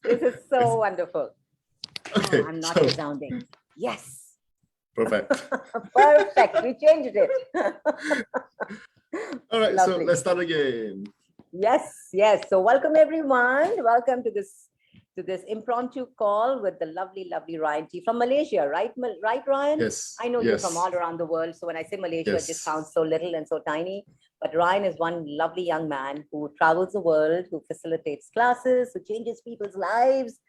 This is so wonderful. Okay, I'm not resounding. Yes. Perfect. Perfect. We changed it. All right, Lovely. so let's start again. Yes, yes. So welcome everyone. Welcome to this impromptu call with the lovely Rayan Tee from Malaysia, right? Right, Rayan? Yes. I know you're from all around the world. So when I say Malaysia, it just sounds so little and so tiny. But Rayan is one lovely young man who travels the world, who facilitates classes, who changes people's lives,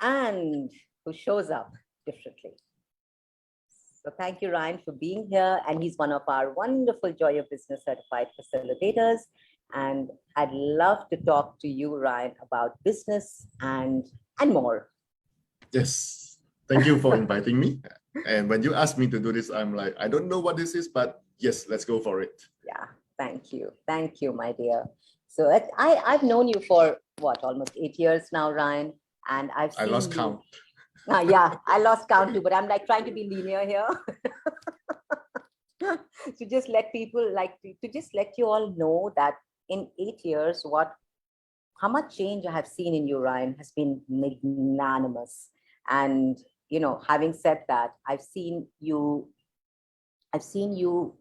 and who shows up differently. So thank you, Rayan, for being here. And he's one of our wonderful Joy of Business certified facilitators. And I'd love to talk to you, Rayan, about business and more. Yes. Thank you for inviting me. And when you asked me to do this, I'm like, I don't know what this is, but yes, let's go for it. Yeah, thank you. Thank you, my dear. So I've known you for what, almost 8 years now, Rayan. And I lost count. Yeah, I lost count too, but I'm like trying to be linear here. To just let people to just let you all know that in 8 years, how much change I have seen in you, Rayan, has been magnanimous. And, you know, having said that, I've seen you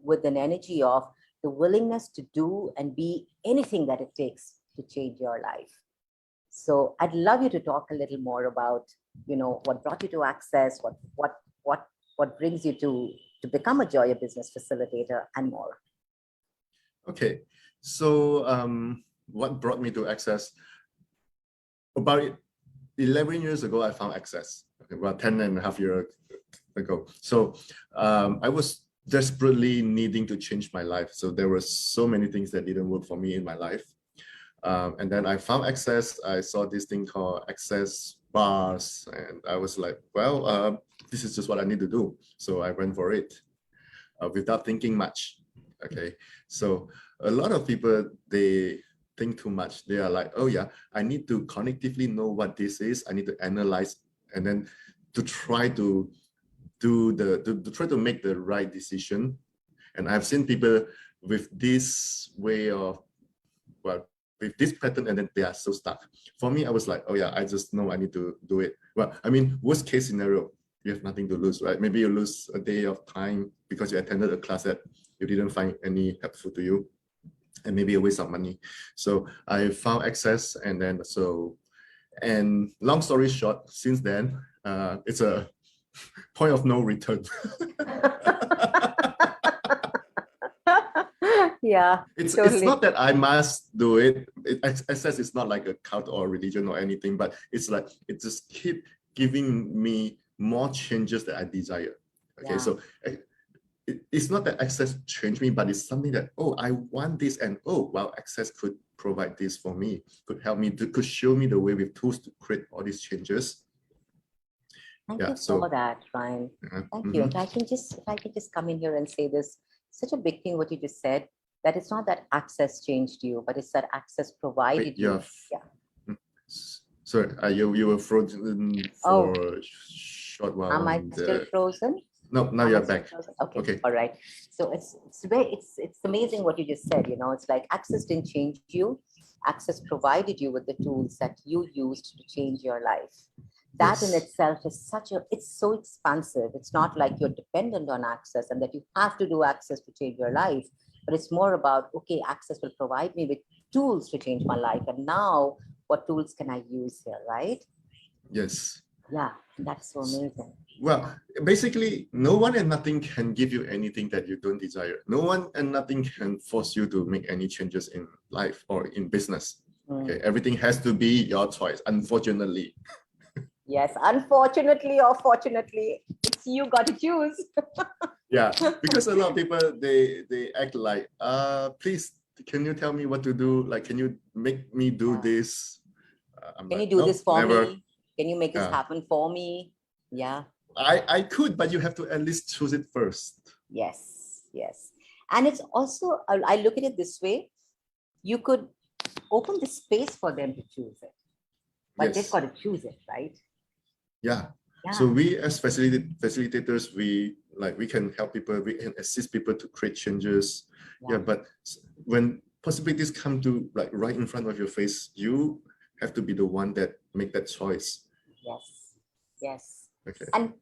with an energy of the willingness to do and be anything that it takes to change your life. So I'd love you to talk a little more about, you know, what brought you to Access, what brings you to become a Joy of Business facilitator and more. Okay, so what brought me to Access? About 11 years ago, I found Access, about 10 and a half years ago. So I was desperately needing to change my life. So there were so many things that didn't work for me in my life. And then I found Access. I saw this thing called Access bars, and I was like, well, this is just what I need to do. So I went for it without thinking much. Okay, so a lot of people, they think too much. They are like, oh yeah, I need to cognitively know what this is. I need to analyze, and then to try to try to make the right decision. And I've seen people with this way of, well, with this pattern, and then they are so stuck. For me, I was like, oh yeah, I just know I need to do it. Well, I mean, worst case scenario, you have nothing to lose, right? Maybe you lose a day of time because you attended a class that you didn't find any helpful to you, and maybe a waste of money. So I found Access, and then and long story short, since then, it's a point of no return. Yeah, it's totally. It's not that I must do it. Access is not like a cult or religion or anything, but it's like it just keep giving me more changes that I desire. Okay, so it's not that Access changed me, but it's something that, oh, I want this, and oh, well, Access could provide this for me, could help me, could show me the way with tools to create all these changes. Thank you for that, Rayan. Thank you. And if I can just come in here and say this, such a big thing what you just said, that it's not that Access changed you, but it's that Access provided you. Yeah. Sorry, you were frozen for a short while. Am I still frozen? No, now you're back. Okay. All right. So it's amazing what you just said. You know, it's like Access didn't change you. Access provided you with the tools that you used to change your life. That in itself is it's so expansive. It's not like you're dependent on Access and that you have to do Access to change your life, but it's more about, okay, Access will provide me with tools to change my life. And now what tools can I use here, right? Yes. Yeah, that's so amazing. Well, basically, no one and nothing can give you anything that you don't desire. No one and nothing can force you to make any changes in life or in business. Okay, everything has to be your choice, unfortunately. Yes, unfortunately or fortunately, it's you got to choose. Yeah, because a lot of people, they act like, please, can you tell me what to do? Like, can you make me do this? Can you do this for me? Can you make this happen for me? Yeah. I could, but you have to at least choose it first. Yes, yes. And it's also, I look at it this way, you could open the space for them to choose it, but they've got to choose it, right? Yeah. So we as facilitators, we can help people, we can assist people to create changes. Yeah, but when possibilities come to like right in front of your face, you have to be the one that make that choice. Yes. Yes. Okay. And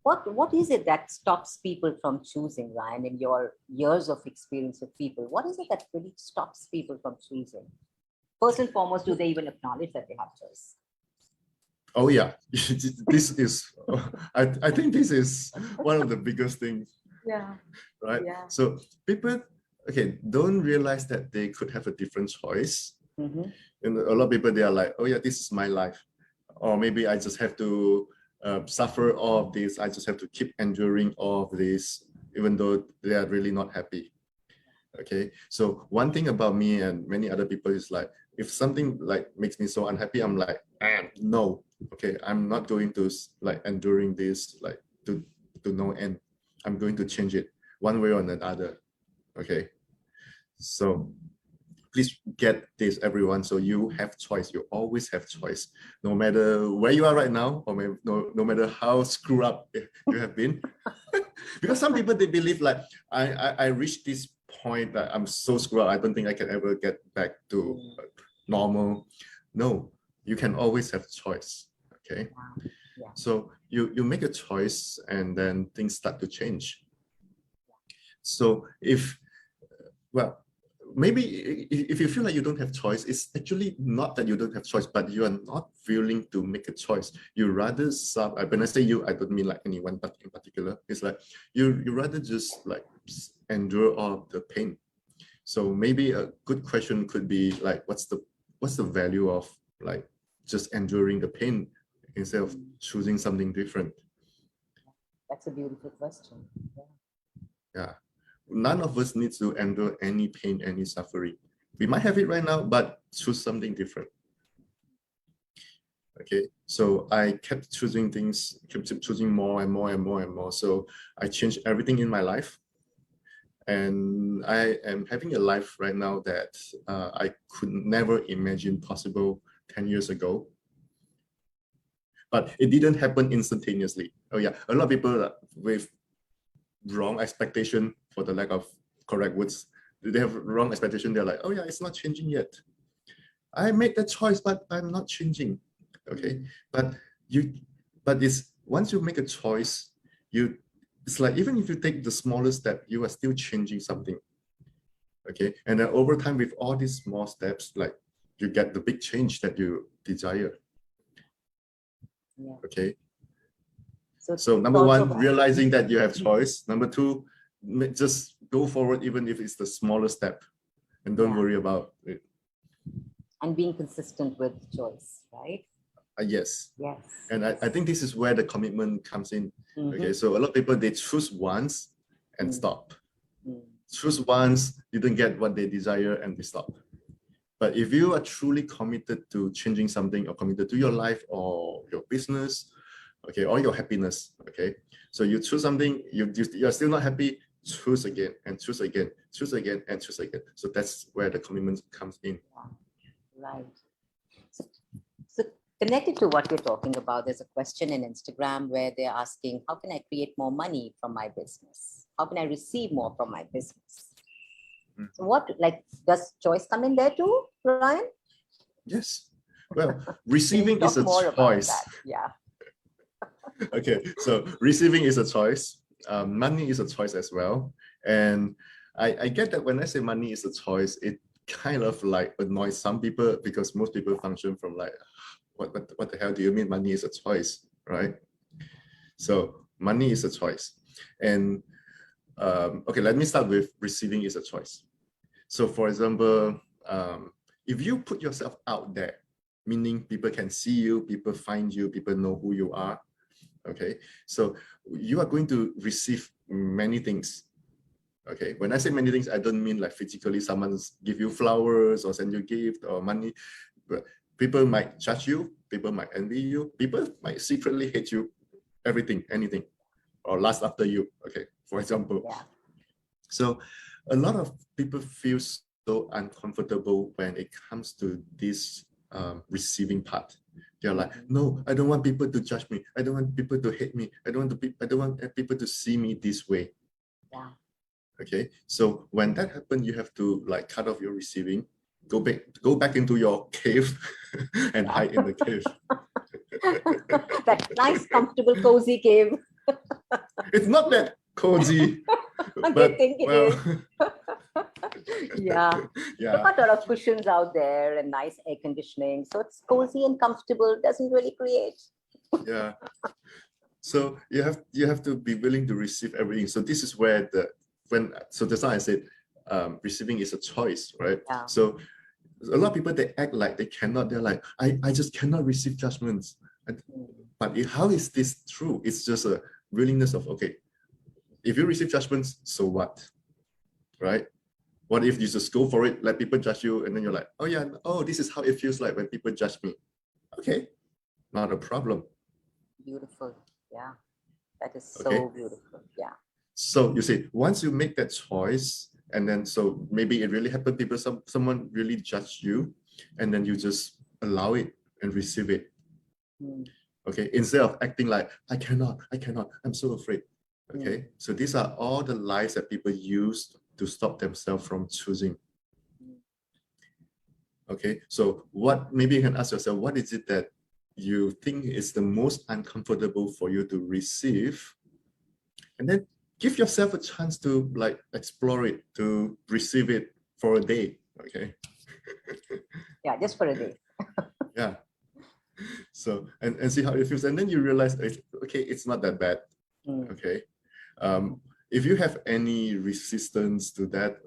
what is it that stops people from choosing, Ryan, in your years of experience with people? What is it that really stops people from choosing? First and foremost, do they even acknowledge that they have choice? Oh yeah, this is, I think this is one of the biggest things. Yeah. Right. Yeah. So people, okay, don't realize that they could have a different choice. Mm-hmm. And a lot of people, they are like, oh yeah, this is my life. Or maybe I just have to suffer all of this. I just have to keep enduring all of this, even though they are really not happy. Okay. So one thing about me and many other people is like, if something like makes me so unhappy, I'm like, no, okay, I'm not going to like enduring this like to no end. I'm going to change it one way or another. Okay. So please get this, everyone. So you have choice. You always have choice, no matter where you are right now, or no matter how screwed up you have been. Because some people, they believe like, I reached this point that I'm so screwed up, I don't think I can ever get back to normal. No, you can always have choice. Okay. Yeah. So you make a choice and then things start to change. So well, maybe if you feel like you don't have choice, it's actually not that you don't have choice, but you are not willing to make a choice. You rather when I say you, I don't mean like anyone but in particular. It's like you rather just like endure all of the pain. So maybe a good question could be like, what's the value of like just enduring the pain instead of choosing something different? That's a beautiful question. Yeah. None of us needs to endure any pain, any suffering. We might have it right now, but choose something different. Okay, so I kept choosing things, kept choosing more and more and more and more. So I changed everything in my life. And I am having a life right now that I could never imagine possible 10 years ago. But it didn't happen instantaneously. Oh yeah, a lot of people with wrong expectation, for the lack of correct words, they have wrong expectation. They're like, oh yeah, it's not changing yet. I made that choice, but I'm not changing. Okay, but it's once you make a choice, it's like even if you take the smallest step, you are still changing something. Okay, and then over time, with all these small steps, like you get the big change that you desire. Yeah. Okay. So So number one, realizing that you have choice. Number two, just go forward, even if it's the smallest step, and don't worry about it. And being consistent with choice, right? Yes. Yes. And I think this is where the commitment comes in. Okay, so a lot of people, they choose once and stop. Choose once, didn't get what they desire, and they stop. But if you are truly committed to changing something, or committed to your life or your business, okay, or your happiness, okay, so you choose something, you're still not happy, choose again and choose again, choose again and choose again. So that's where the commitment comes in. Right. So connected to what we're talking about, there's a question in Instagram where they're asking, how can I create more money from my business? How can I receive more from my business? So what, like, does choice come in there too, Ryan? Yes. Well, receiving is a choice. Yeah. Okay, so receiving is a choice. Money is a choice as well. And I get that when I say money is a choice, it kind of like annoys some people, because most people function from like, what the hell do you mean money is a choice, right? So money is a choice. And okay, let me start with receiving is a choice. So for example, if you put yourself out there, meaning people can see you, people find you, people know who you are, okay? So you are going to receive many things. Okay, when I say many things, I don't mean like physically someone's give you flowers or send you gift or money, but people might judge you, people might envy you, people might secretly hate you, everything, anything, or lust after you, okay, for example. Yeah. So a lot of people feel so uncomfortable when it comes to this receiving part. They're like, no, I don't want people to judge me. I don't want people to hate me. I don't want people to see me this way. Yeah. Okay, so when that happens, you have to like cut off your receiving, go back into your cave and hide in the cave. That nice, comfortable, cozy cave. It's not that cozy, They but think it well, is. Yeah. There yeah, are a lot of cushions out there and nice air conditioning. So it's cozy and comfortable, doesn't really create. yeah. So you have to be willing to receive everything. So this is where so that's why I said receiving is a choice, right? Yeah. So a lot of people, they act like they cannot. They're like, I just cannot receive judgments. But how is this true? It's just a willingness of, okay, if you receive judgments, so what, right? What if you just go for it, let people judge you, and then you're like, oh yeah, oh, this is how it feels like when people judge me. Okay, not a problem. Beautiful. Yeah, that is so Okay. beautiful. Yeah. So you see, once you make that choice, and then so maybe it really happened, people, someone really judged you, and then you just allow it and receive it. Okay, instead of acting like I cannot, I'm so afraid. Okay, so these are all the lies that people use to stop themselves from choosing. Okay, so what, maybe you can ask yourself, what is it that you think is the most uncomfortable for you to receive? And then give yourself a chance to like explore it, to receive it for a day. Okay. Yeah, just for a day. Yeah. So and see how it feels, and then you realize, okay, it's not that bad. Okay. If you have any resistance to that,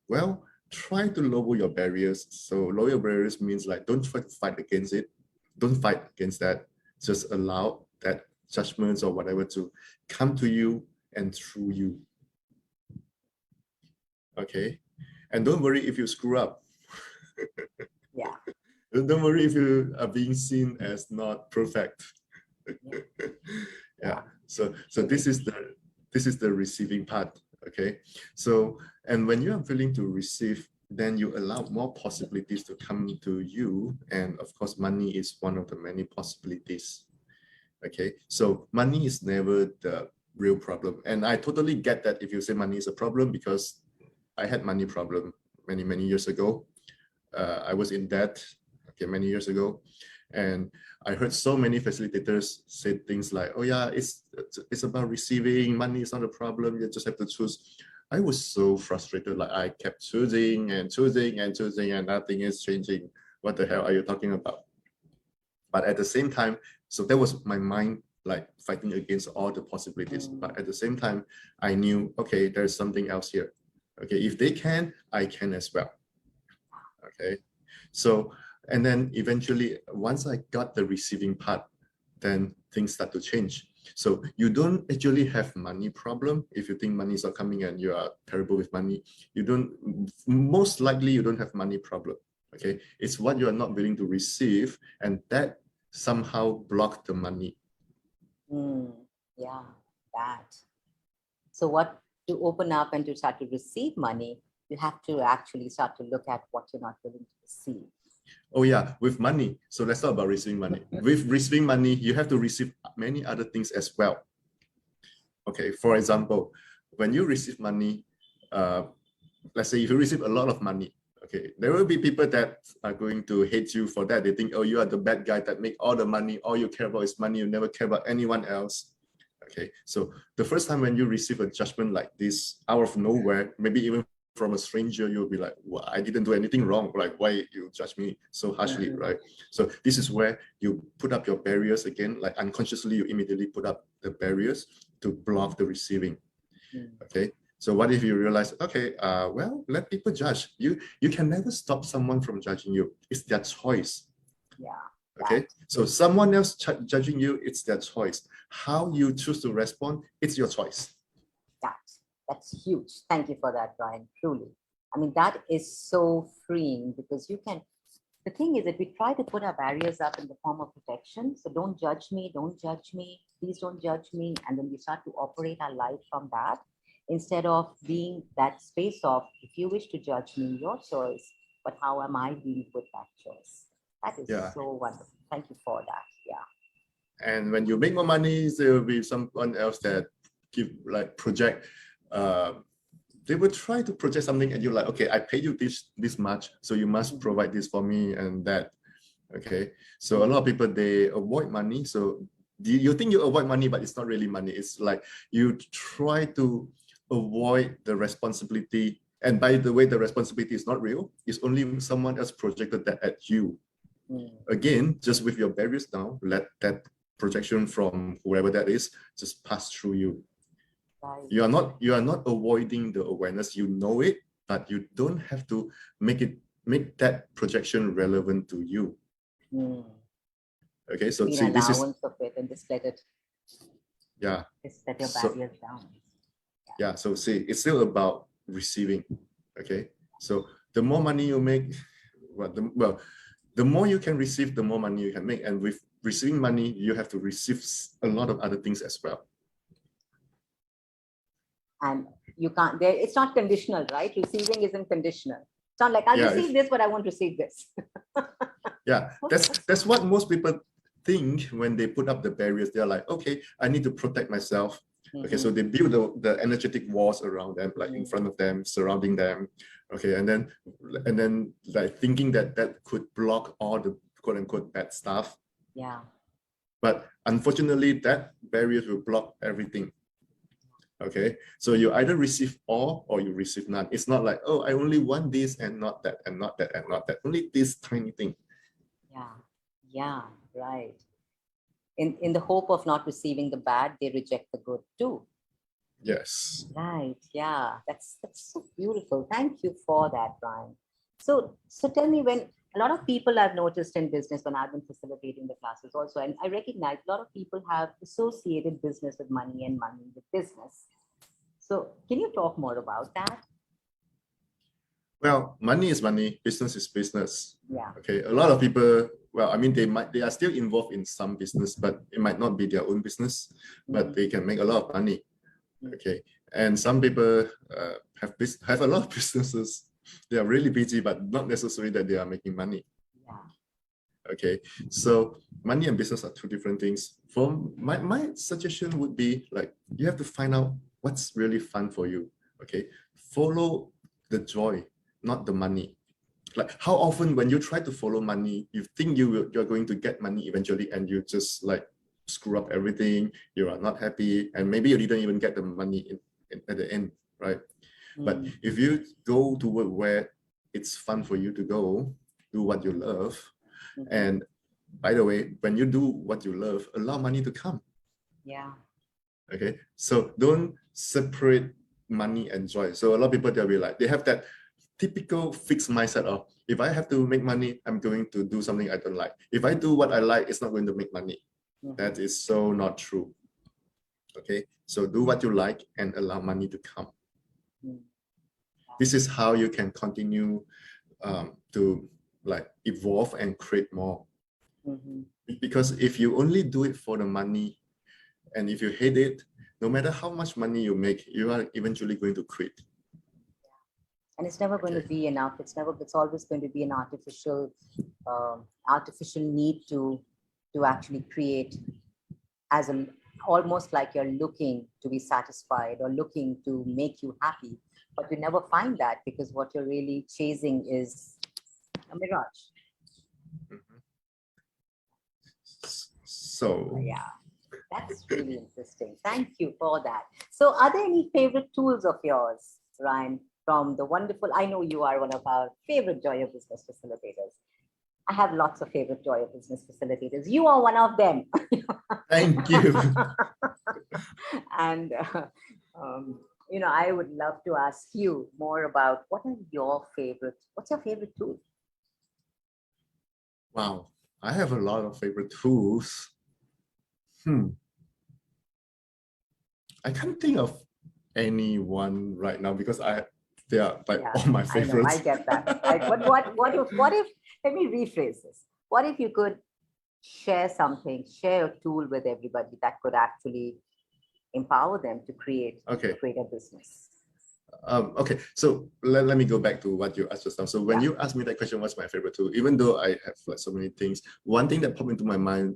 well, try to lower your barriers. So lower your barriers means like, don't try to fight against it. Don't fight against that. Just allow that judgments or whatever to come to you and through you. Okay. And don't worry if you screw up. Yeah. Don't worry if you are being seen as not perfect. Yeah. So this is the receiving part. Okay. So, and when you are willing to receive, then you allow more possibilities to come to you. And of course, money is one of the many possibilities. Okay. So money is never the real problem. And I totally get that if you say money is a problem, because I had money problem many years ago. I was in debt, okay, many years ago, and I heard so many facilitators say things like, "Oh yeah, it's about receiving. Money is not a problem. You just have to choose." I was so frustrated. Like I kept choosing and choosing and choosing, and nothing is changing. What the hell are you talking about? But at the same time, so that was my mind like fighting against all the possibilities. But at the same time, I knew, okay, there's something else here. Okay, if they can, I can as well. Okay, so, and then eventually, once I got the receiving part, then things start to change. So you don't actually have money problem. If you think money is not coming and you are terrible with money, you don't, most likely you don't have money problem. Okay, it's what you are not willing to receive, and that somehow blocked the money. Yeah, that. So what, to open up and to start to receive money, you have to actually start to look at what you're not willing to receive. Oh yeah, with money. So let's talk about receiving money. With receiving money, you have to receive many other things as well. Okay, for example, when you receive money, let's say if you receive a lot of money, okay, there will be people that are going to hate you for that. They think, oh, you are the bad guy that make all the money. All you care about is money. You never care about anyone else. Okay, so the first time when you receive a judgment like this out of nowhere, maybe even from a stranger, you'll be like, well, I didn't do anything wrong. Like, why you judge me so harshly, right? So this is where you put up your barriers again, like unconsciously, you immediately put up the barriers to block the receiving. Okay. So what if you realize, okay, well, let people judge. You can never stop someone from judging you. It's their choice. Yeah. Okay. So someone else judging you, it's their choice. How you choose to respond, it's your choice. That's huge. Thank you for that, Ryan. Truly. I mean, that is so freeing, because you can, the thing is that we try to put our barriers up in the form of protection. So don't judge me, please don't judge me. And then we start to operate our life from that, instead of being that space of, if you wish to judge me, your choice, but how am I dealing with that choice? That is so wonderful. Thank you for that. Yeah. And when you make more money, there will be someone else that project they will try to project something at you like, okay, I paid you this much, so you must provide this for me and that. Okay, so a lot of people, they avoid money. So you think you avoid money, but it's not really money. It's like you try to avoid the responsibility. And by the way, the responsibility is not real. It's only someone else projected that at you. Again, just with your barriers down, let that projection from whoever that is just pass through you. Right. You are not avoiding the awareness. You know it, but you don't have to make that projection relevant to you. Okay, so see, this is of it and just let it. Yeah. Just let your barriers down. Yeah. So see, it's still about receiving. Okay. So the more money you make, the more you can receive, the more money you can make. And with receiving money, you have to receive a lot of other things as well. And you can't, it's not conditional, right? Receiving isn't conditional. It's not like I'll receive this, but I won't receive this. Yeah, that's what most people think when they put up the barriers. They're like, okay, I need to protect myself. Okay, so they build the energetic walls around them, like in front of them, surrounding them. Okay, and then like thinking that could block all the quote unquote bad stuff. Yeah. But unfortunately, that barriers will block everything. Okay, so you either receive all or you receive none. It's not like, oh, I only want this and not that and not that and not that. Only this tiny thing. Yeah, right. In the hope of not receiving the bad, they reject the good too. Yes. Right. Yeah. That's so beautiful. Thank you for that, Ryan. So tell me, when a lot of people I've noticed in business when I've been facilitating the classes also, and I recognize a lot of people have associated business with money and money with business. So can you talk more about that? Well, money is money, business is business. Yeah. Okay. A lot of people, well, I mean, they are still involved in some business, but it might not be their own business, but they can make a lot of money. Okay. And some people have a lot of businesses. They are really busy, but not necessarily that they are making money. Yeah. Okay. So money and business are two different things. For my suggestion would be like, you have to find out what's really fun for you. Okay. Follow the joy, not the money. Like, how often when you try to follow money, you think you're going to get money eventually, and you just like screw up everything. You are not happy, and maybe you didn't even get the money at the end, right? But if you go to work where it's fun for you to go, do what you love, and by the way, when you do what you love, allow money to come. Yeah. Okay, so don't separate money and joy. So a lot of people, they'll be like, they have that typical fixed mindset of, if I have to make money, I'm going to do something I don't like. If I do what I like, it's not going to make money. That is so not true. Okay, so do what you like and allow money to come. This is how you can continue to like evolve and create more. Because if you only do it for the money, and if you hate it, no matter how much money you make, you are eventually going to quit. And it's never going to be enough. It's always going to be an artificial need to actually create, as almost like you're looking to be satisfied or looking to make you happy, but you never find that, because what you're really chasing is a mirage. So yeah, that's really interesting. Thank you for that. So are there any favorite tools of yours, Ryan, from the wonderful, I know you are one of our favorite Joy of Business facilitators. I have lots of favorite Joy of Business facilitators. You are one of them. Thank you. And, I would love to ask you more about what's your favorite tool? Wow, I have a lot of favorite tools. I can't think of anyone right now because they are like all my favorites. I get that. But what if, let me rephrase this. What if you could share a tool with everybody that could actually empower them to create a business? Okay, so let me go back to what you asked just now. So when you asked me that question, what's my favorite tool? Even though I have like so many things, one thing that popped into my mind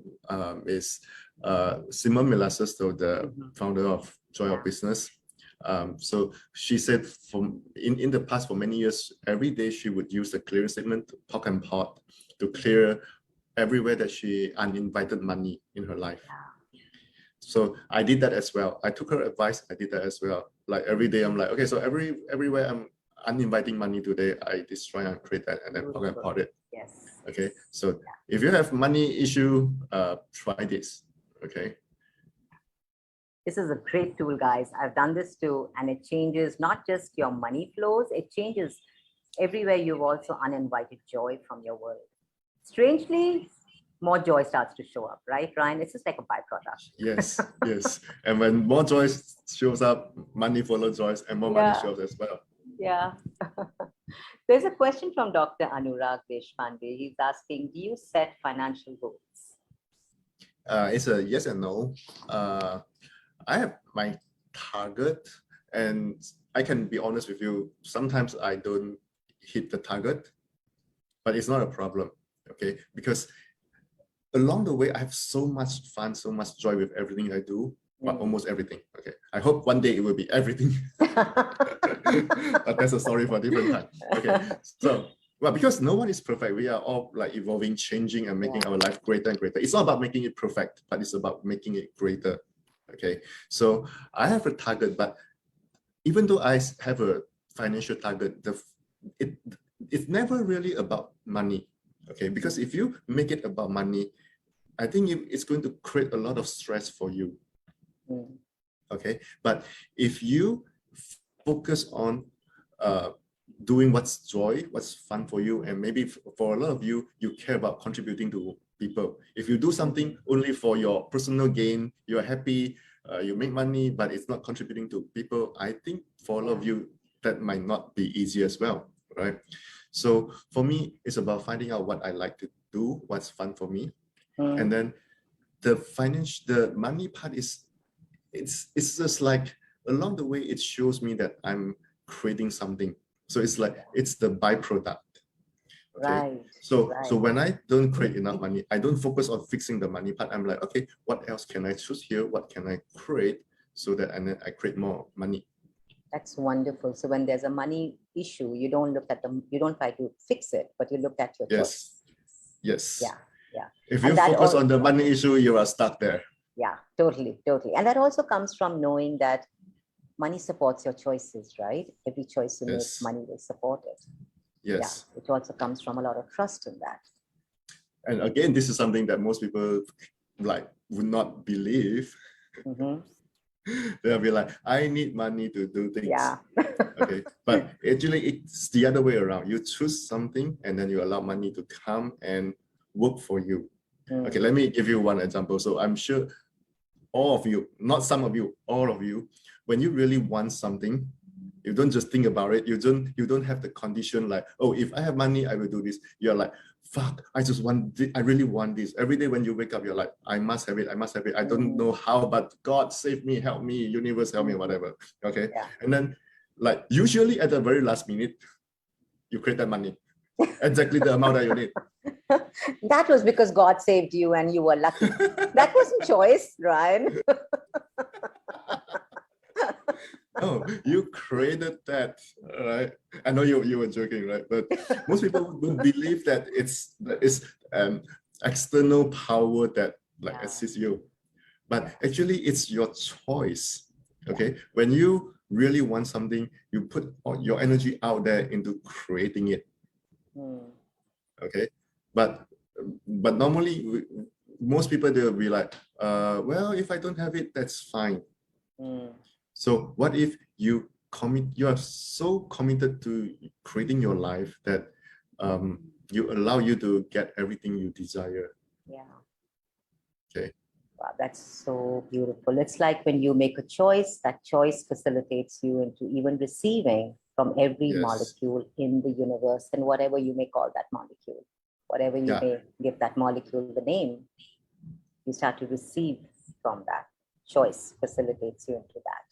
is Simon Milasis, the founder of Joy of Business. So she said in the past for many years, every day she would use the clearing statement to poke and pot to clear everywhere that she uninvited money in her life. So I did that as well. I took her advice. I did that as well. Like every day, I'm like, okay, so everywhere I'm uninviting money today, I destroy and create that and then poke and pot it. Yes. Okay. So if you have money issue, try this. Okay. This is a great tool, guys. I've done this too, and it changes not just your money flows, it changes everywhere you've also uninvited joy from your world. Strangely, more joy starts to show up, right, Ryan? It's just like a byproduct. Yes, yes. And when more joy shows up, money follows joy, and more money shows as well. Yeah. There's a question from Dr. Anurag Deshpande. He's asking, do you set financial goals? It's a yes and no. I have my target, and I can be honest with you, sometimes I don't hit the target, but it's not a problem, okay? Because along the way, I have so much fun, so much joy with everything I do, but almost everything, okay? I hope one day it will be everything, but that's a story for a different time, okay? So, well, because no one is perfect, we are all like evolving, changing, and making our life greater and greater. It's not about making it perfect, but it's about making it greater. Okay, so I have a target, but even though I have a financial target, it's never really about money. Okay, because if you make it about money, I think it's going to create a lot of stress for you. Okay, but if you focus on doing what's joy, what's fun for you, and maybe for a lot of you, you care about contributing to people. If you do something only for your personal gain, you're happy, you make money, but it's not contributing to people, I think for a lot of you, that might not be easy as well, right? So for me, it's about finding out what I like to do, what's fun for me. And then the money part is, it's just like along the way, it shows me that I'm creating something. So it's like, it's the byproduct. Okay. So when I don't create enough money, I don't focus on fixing the money part. I'm like, okay, what else can I choose here? What can I create so that I create more money? That's wonderful. So when there's a money issue, you don't look at you don't try to fix it, but you look at your choice. Yes. Yeah. Yeah. If you focus on the money issue, you are stuck there. Yeah, totally. And that also comes from knowing that money supports your choices, right? Every choice you make, money will support it. Yes. Yeah, it also comes from a lot of trust in that. And again, this is something that most people like would not believe. They'll be like, I need money to do things. Yeah. Okay. But actually, it's the other way around. You choose something and then you allow money to come and work for you. Okay, let me give you one example. So I'm sure all of you, not some of you, all of you, when you really want something, you don't just think about it. You don't have the condition like, oh, if I have money, I will do this. You're like, fuck, I really want this. Every day when you wake up, you're like, I must have it. I don't know how, but God save me, help me, universe help me, whatever. Okay. Yeah. And then like usually at the very last minute, you create that money. Exactly the amount that you need. That was because God saved you and you were lucky. That wasn't choice, Ryan. No, you created that, right? I know you were joking, right? But most people would believe that it's external power that like assists you. But actually, it's your choice. Okay, when you really want something, you put your energy out there into creating it. Okay, but normally most people, they'll be like, well, if I don't have it, that's fine. So what if you are so committed to creating your life that you allow you to get everything you desire? Yeah. Okay. Wow, that's so beautiful. It's like when you make a choice, that choice facilitates you into even receiving from every molecule in the universe, and whatever you may call that molecule, whatever you may give that molecule the name, you start to receive from that. Choice facilitates you into that.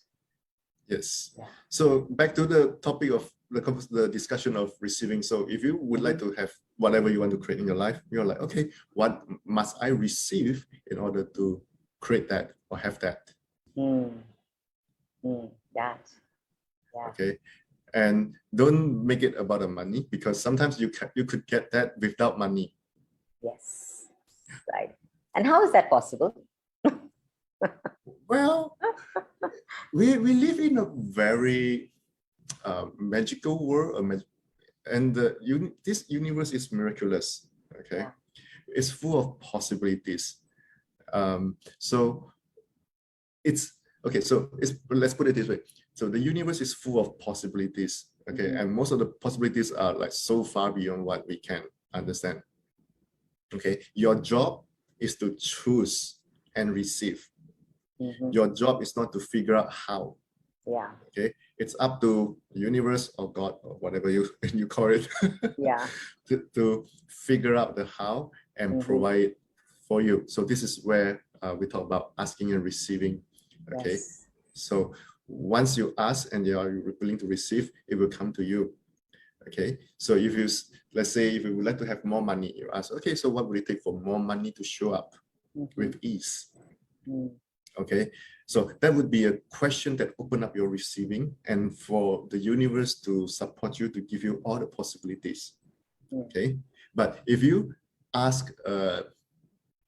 Yes. Yeah. So back to the topic of the discussion of receiving. So if you would like to have whatever you want to create in your life, you're like, okay, what must I receive in order to create that or have that? That. Yeah. Okay. And don't make it about the money, because sometimes you could get that without money. Yes. Right. And how is that possible? Well, we live in a very magical world, and this universe is miraculous. Okay. Yeah. It's full of possibilities. So it's okay. So let's put it this way. So the universe is full of possibilities. Okay. Mhm. And most of the possibilities are like so far beyond what we can understand. Okay. Your job is to choose and receive. Mhm. Your job is not to figure out how. Yeah. Okay. It's up to the universe or God or whatever you call it. Yeah. to figure out the how and Mhm. provide for you. So this is where we talk about asking and receiving. Okay. Yes. So once you ask and you are willing to receive, it will come to you. Okay. So if you, let's say, if you would like to have more money, you ask, okay, so what would it take for more money to show up Mhm. with ease? Mm. Okay. So that would be a question that open up your receiving and for the universe to support you, to give you all the possibilities. Mm. Okay. But if you ask a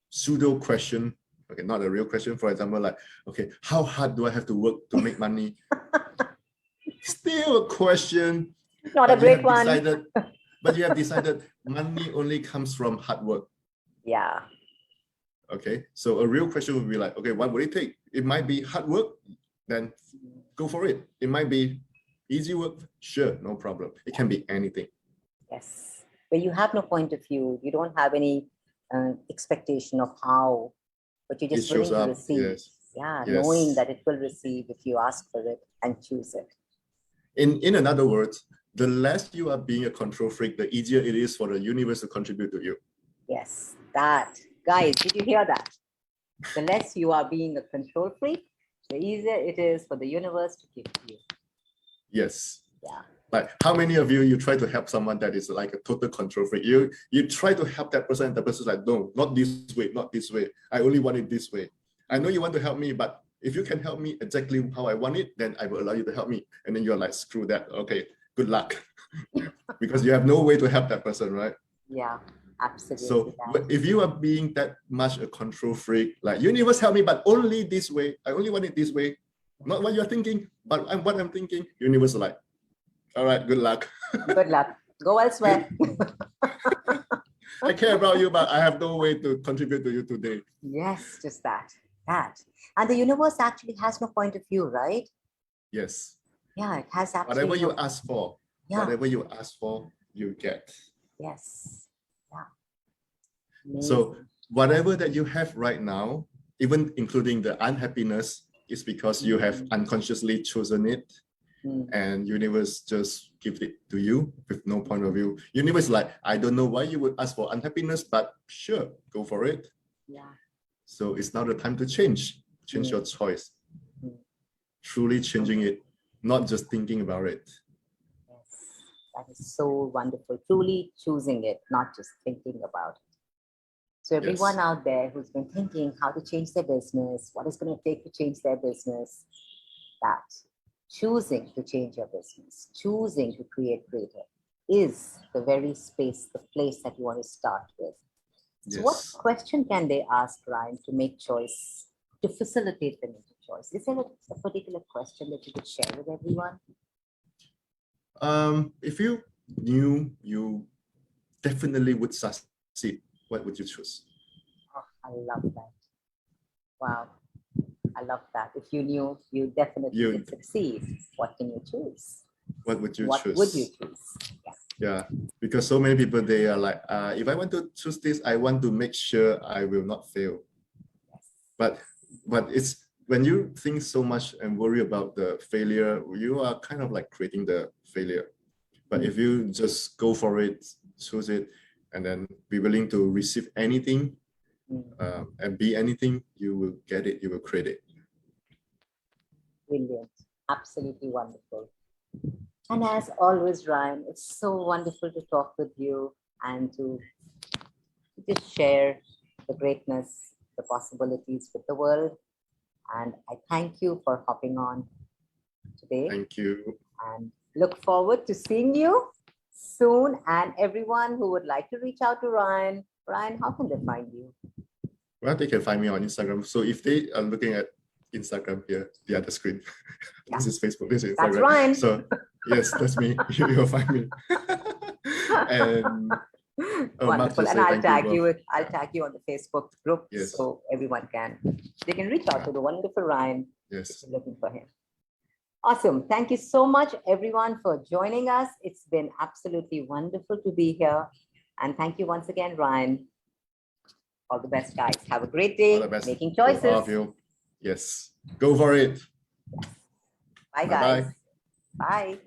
pseudo question, okay, not a real question, for example, like, okay, how hard do I have to work to make money? Still a question. Not a But you great have one. decided, but you have decided money only comes from hard work. Yeah. Okay. So a real question would be like, okay, what would it take? It might be hard work, then go for it. It might be easy work, sure, no problem. It can be anything. Yes. Where you have no point of view, you don't have any expectation of how, but you're It just willing shows to up. receive. Yes. Yeah, knowing Yes. that it will receive if you ask for it and choose it. In another words, the less you are being a control freak, the easier it is for the universe to contribute to you. Yes, that. Guys, did you hear that? The less you are being a control freak, the easier it is for the universe to give to you. Yes. Yeah. Like how many of you try to help someone that is like a total control freak? You try to help that person and the person's like, no, not this way, not this way. I only want it this way. I know you want to help me, but if you can help me exactly how I want it, then I will allow you to help me. And then you're like, screw that. Okay, good luck. Because you have no way to help that person, right? Yeah, absolutely. So that. if you are being that much a control freak, like universe help me, but only this way. I only want it this way. Not what you're thinking, but what I'm thinking. Universe is like, all right, good luck. Good luck. Go elsewhere. I care about you, but I have no way to contribute to you today. Yes, just that. That. And the universe actually has no point of view, right? Yes. Yeah, it has Whatever absolutely you no. ask for, Yeah. whatever you ask for, you get. Yes. Yeah. Amazing. So whatever that you have right now, even including the unhappiness, is because you have unconsciously chosen it. And universe just gives it to you with no point of view. Universe is like, I don't know why you would ask for unhappiness, but sure, go for it. Yeah. So it's now the time to change your choice. Truly changing it, not just thinking about it. Yes, that is so wonderful. Truly choosing it, not just thinking about it. So everyone out there who's been thinking how to change their business, what it's going to take to change their business, that choosing to change your business, choosing to create greater is the very space, the place that you want to start with. So what question can they ask, Ryan, to make choice, to facilitate them into choice? Is there a particular question that you could share with everyone? If you knew you definitely would succeed, what would you choose? Oh, I love that. Wow. I love that. If you knew you definitely would succeed, what can you choose? What would you choose? What would you choose? Yeah, because so many people, they are like, if I want to choose this, I want to make sure I will not fail. Yes. But it's when you think so much and worry about the failure, you are kind of like creating the failure. But if you just go for it, choose it, and then be willing to receive anything and be anything, you will get it, you will create it. Brilliant. Absolutely wonderful. And as always, Ryan, it's so wonderful to talk with you and to just share the greatness, the possibilities with the world. And I thank you for hopping on today. Thank you. And look forward to seeing you soon. And everyone who would like to reach out to Rayan, Rayan, how can they find you? Well, they can find me on Instagram. So if they are looking at Instagram here, the other screen, this is Facebook, this is Instagram. That's Rayan. So yes, that's me. You'll find me. And wonderful. And I'll tag you. I'll tag you on the Facebook group, yes, so everyone can. They can reach out to the wonderful Rayan. Yes, looking for him. Awesome. Thank you so much, everyone, for joining us. It's been absolutely wonderful to be here. And thank you once again, Rayan. All the best, guys. Have a great day making choices. All of you. Yes. Go for it. Bye, guys. Bye.